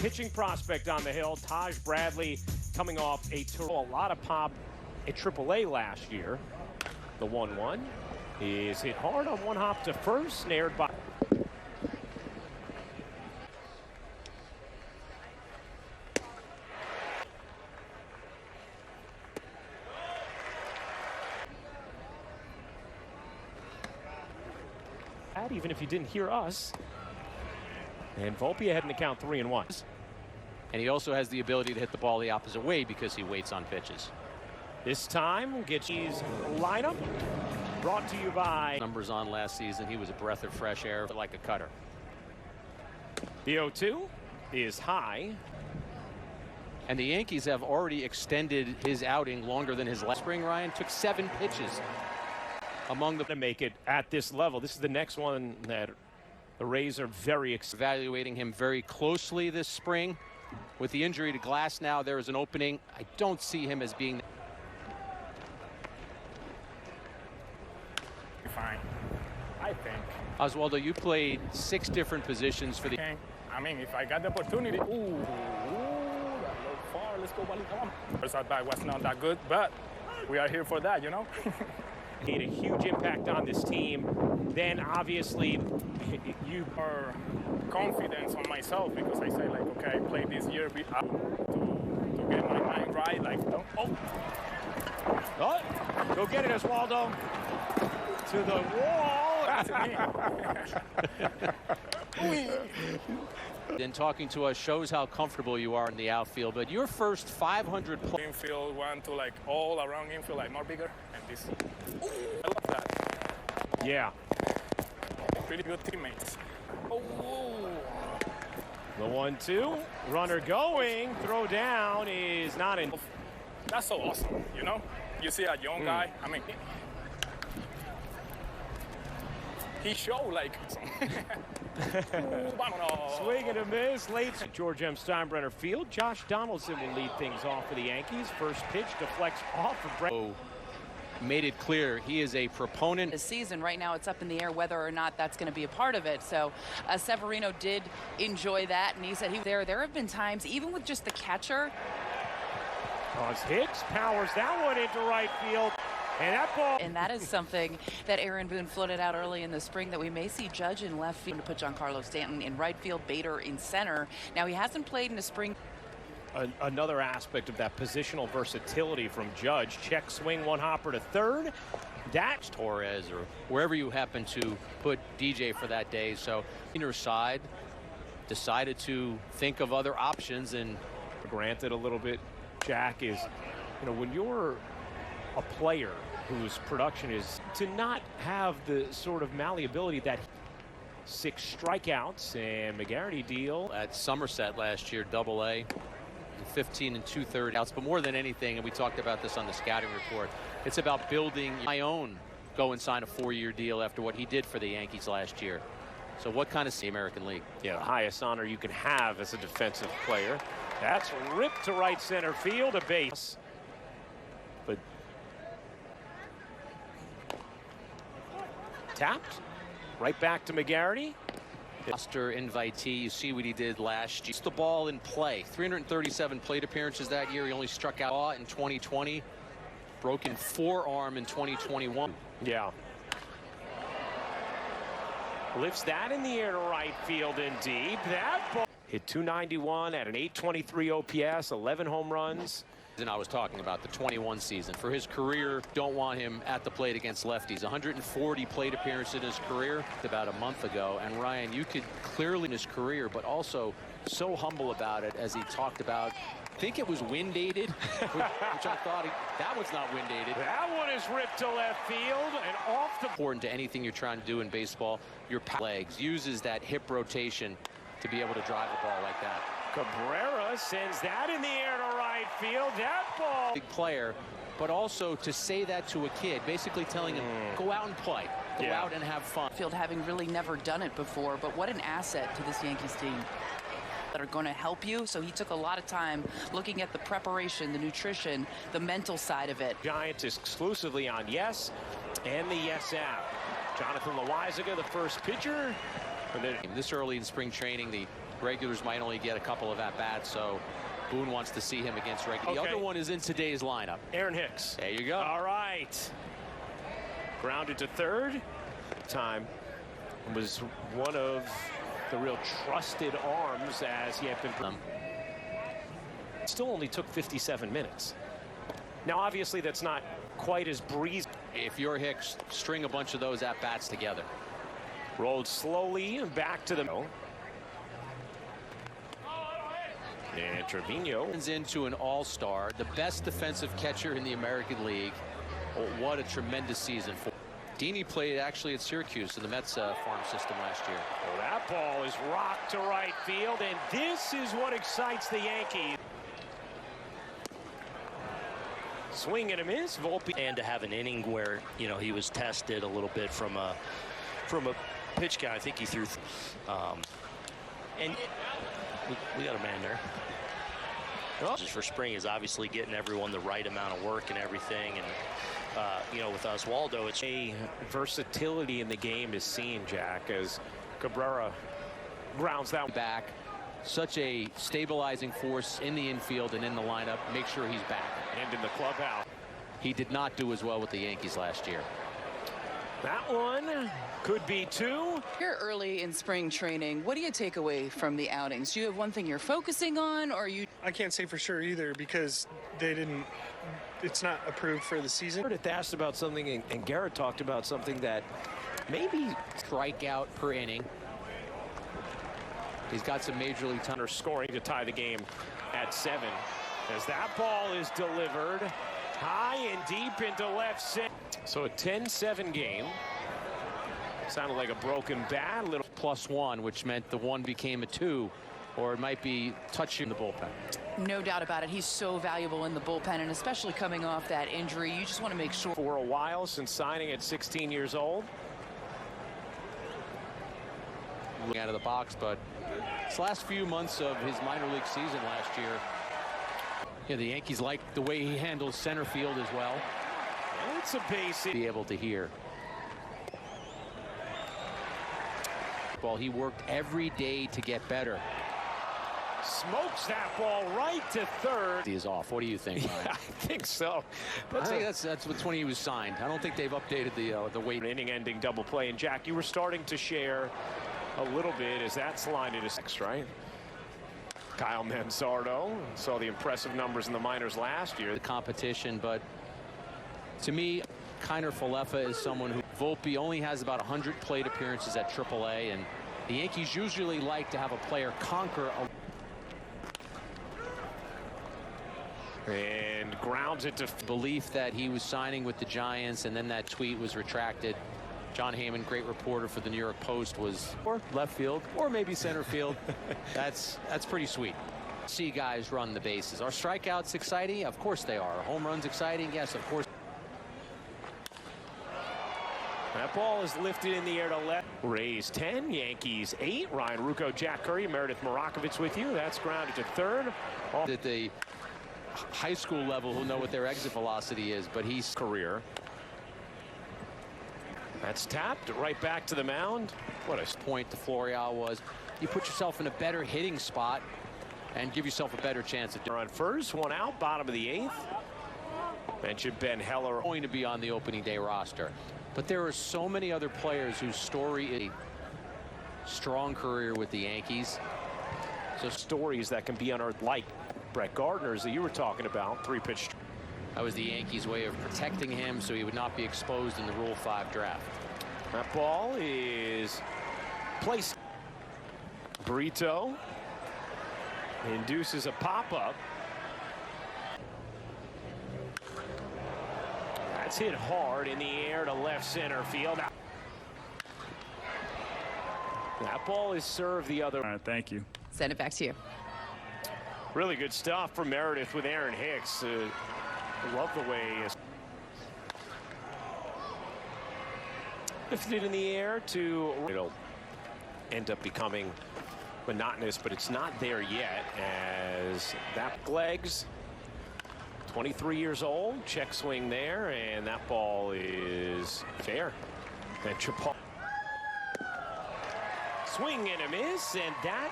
pitching prospect on the hill, Taj Bradley, coming off a lot of pop at AAA last year. The 1-1 is hit hard on one hop to first, snared by. Even if you didn't hear us. And Volpe ahead in the count 3-1. And he also has the ability to hit the ball the opposite way because he waits on pitches. This time, gets his lineup brought to you by. Numbers on last season, he was a breath of fresh air, like a cutter. The 0-2 is high. And the Yankees have already extended his outing longer than his last spring. Ryan took 7 pitches. Among the to make it at this level. This is the next one that the Rays are very evaluating him very closely this spring. With the injury to Glass now, there is an opening. I don't see him as being fine, I think. Oswaldo, you played 6 different positions for the. Okay. I mean, if I got the opportunity, that low far. Let's go, Wally. Come on. First at bat was not that good, but we are here for that, you know. Made a huge impact on this team. Then obviously you are confidence on myself because I say like, okay, I played this year to get my mind right. Like, don't, oh, go get it, Oswaldo. To the wall. That's me. And talking to us shows how comfortable you are in the outfield. But your first 500 infield, want to like all around infield, like more bigger. And this, I love that. Yeah. Pretty good teammates. The 1-2, runner going, throw down is not in. That's so awesome, you know? You see a young guy, I mean, he showed like swing and a miss late. George M. Steinbrenner Field. Josh Donaldson will lead things off for the Yankees. First pitch deflects off of Brett. Made it clear he is a proponent. This season right now, it's up in the air whether or not that's going to be a part of it. So Severino did enjoy that, and he said there have been times even with just the catcher. Cause Hicks powers that one into right field. And that ball. And that is something that Aaron Boone floated out early in the spring, that we may see Judge in left field to put Giancarlo Stanton in right field, Bader in center. Now, he hasn't played in the spring. Another aspect of that positional versatility from Judge. Check swing, one hopper to third. That's Torres or wherever you happen to put DJ for that day. So, inner side decided to think of other options. And granted a little bit, Jack, is, you know, when you're a player whose production is to not have the sort of malleability that 6 strikeouts and McGarity deal at Somerset last year, Double-A, 15 2/3 outs. But more than anything, and we talked about this on the scouting report, it's about building my own. Go and sign a 4-year deal after what he did for the Yankees last year. So what kind of the American League? Yeah, the highest honor you can have as a defensive player. That's ripped to right center field, a base. But tapped right back to McGarity. Roster invitee, you see what he did last year. It's the ball in play. 337 plate appearances that year. He only struck out in 2020. Broken forearm in 2021. Yeah. Lifts that in the air to right field and deep. That ball hit 291 at an 823 OPS, 11 home runs. And I was talking about the 21 season. For his career, don't want him at the plate against lefties. 140 plate appearances in his career about a month ago. And Ryan, you could clearly in his career, but also so humble about it as he talked about. I think it was wind dated, which I thought that was not wind dated. That one is ripped to left field and off the. Important to anything you're trying to do in baseball, your legs uses that hip rotation to be able to drive a ball like that. Cabrera sends that in the air to right field. That ball. Big player, but also to say that to a kid, basically telling him, go out and play. Go out and have fun. Field having really never done it before, but what an asset to this Yankees team. That are going to help you. So he took a lot of time looking at the preparation, the nutrition, the mental side of it. Giants exclusively on Yes and the Yes app. Jonathan Loizaga, the first pitcher. This early in spring training, the Regulars might only get a couple of at-bats, so Boone wants to see him against regulars. The Okay. other one is in today's lineup. Aaron Hicks. There you go. All right. Grounded to third. Time was one of the real trusted arms as he had been. Still only took 57 minutes. Now, obviously, that's not quite as breezy. If you're Hicks, string a bunch of those at-bats together. Rolled slowly and back to the middle. And Trevino Into an all-star, the best defensive catcher in the American League. Oh, what a tremendous season for. Dini played actually at Syracuse in the Mets farm system last year. Well, that ball is rocked to right field, and this is what excites the Yankees. Swing and a miss. Volpe. And to have an inning where, you know, he was tested a little bit from a pitch count. I think he threw. And we got a man there. Just for spring is obviously getting everyone the right amount of work and everything. And, you know, with Oswaldo, it's a versatility in the game is seen, Jack, as Cabrera grounds that back. Such a stabilizing force in the infield and in the lineup. Make sure he's back. and in the clubhouse. He did not do as well with the Yankees last year. That one could be two. You're early in spring training. What do you take away from the outings? Do you have one thing you're focusing on, or you? I can't say for sure either because they didn't. It's not approved for the season. Garrett asked about something, and Garrett talked about something that maybe Strikeout per inning. He's got some major league Tunner scoring to tie the game at 7. As that ball is delivered high and deep into left center. So a 10-7 game. Sounded like a broken bat. Little +1, which meant the 1 became a 2, or it might be touching the bullpen. No doubt about it. He's so valuable in the bullpen, and especially coming off that injury. You just want to make sure. For a while since signing at 16 years old. Out of the box, but this last few months of his minor league season last year, yeah, the Yankees like the way he handles center field as well. It's a base hit. Be able to hear. Well, he worked every day to get better. Smokes that ball right to third. He is off. What do you think, Ryan? I think so. I think that's when he was signed. I don't think they've updated the weight. An inning-ending double play. And Jack, you were starting to share a little bit as that's lined into 6, right? Kyle Manzardo saw the impressive numbers in the minors last year. The competition, but to me, Kiner Falefa is someone who Volpe only has about 100 plate appearances at AAA, and the Yankees usually like to have a player conquer and grounds it to belief that he was signing with the Giants, and then that tweet was retracted. John Heyman, great reporter for the New York Post, was or left field or maybe center field. That's pretty sweet. See guys run the bases. Are strikeouts exciting? Of course they are. Are home runs exciting? Yes, of course. That ball is lifted in the air to left. Rays 10, Yankees 8. Ryan Rucco, Jack Curry, Meredith Marakovich with you. That's grounded to third. At the high school level, who know what their exit velocity is, but he's career. That's tapped right back to the mound. What a point to Florial was. You put yourself in a better hitting spot and give yourself a better chance of on first, 1 out, bottom of the 8th. Mentioned Ben Heller going to be on the opening day roster. But there are so many other players whose story is a strong career with the Yankees. So stories that can be unearthed, like Brett Gardner's that you were talking about, 3-pitch. That was the Yankees' way of protecting him so he would not be exposed in the Rule 5 draft. That ball is placed. Brito induces a pop-up. That's hit hard in the air to left center field. That ball is served the other. All right, thank you. Send it back to you. Really good stuff from Meredith with Aaron Hicks. I love the way he is lifted in the air to. It'll end up becoming monotonous, but it's not there yet as that legs. 23 years old, check swing there, and that ball is fair. And Chappelle swing and a miss, and that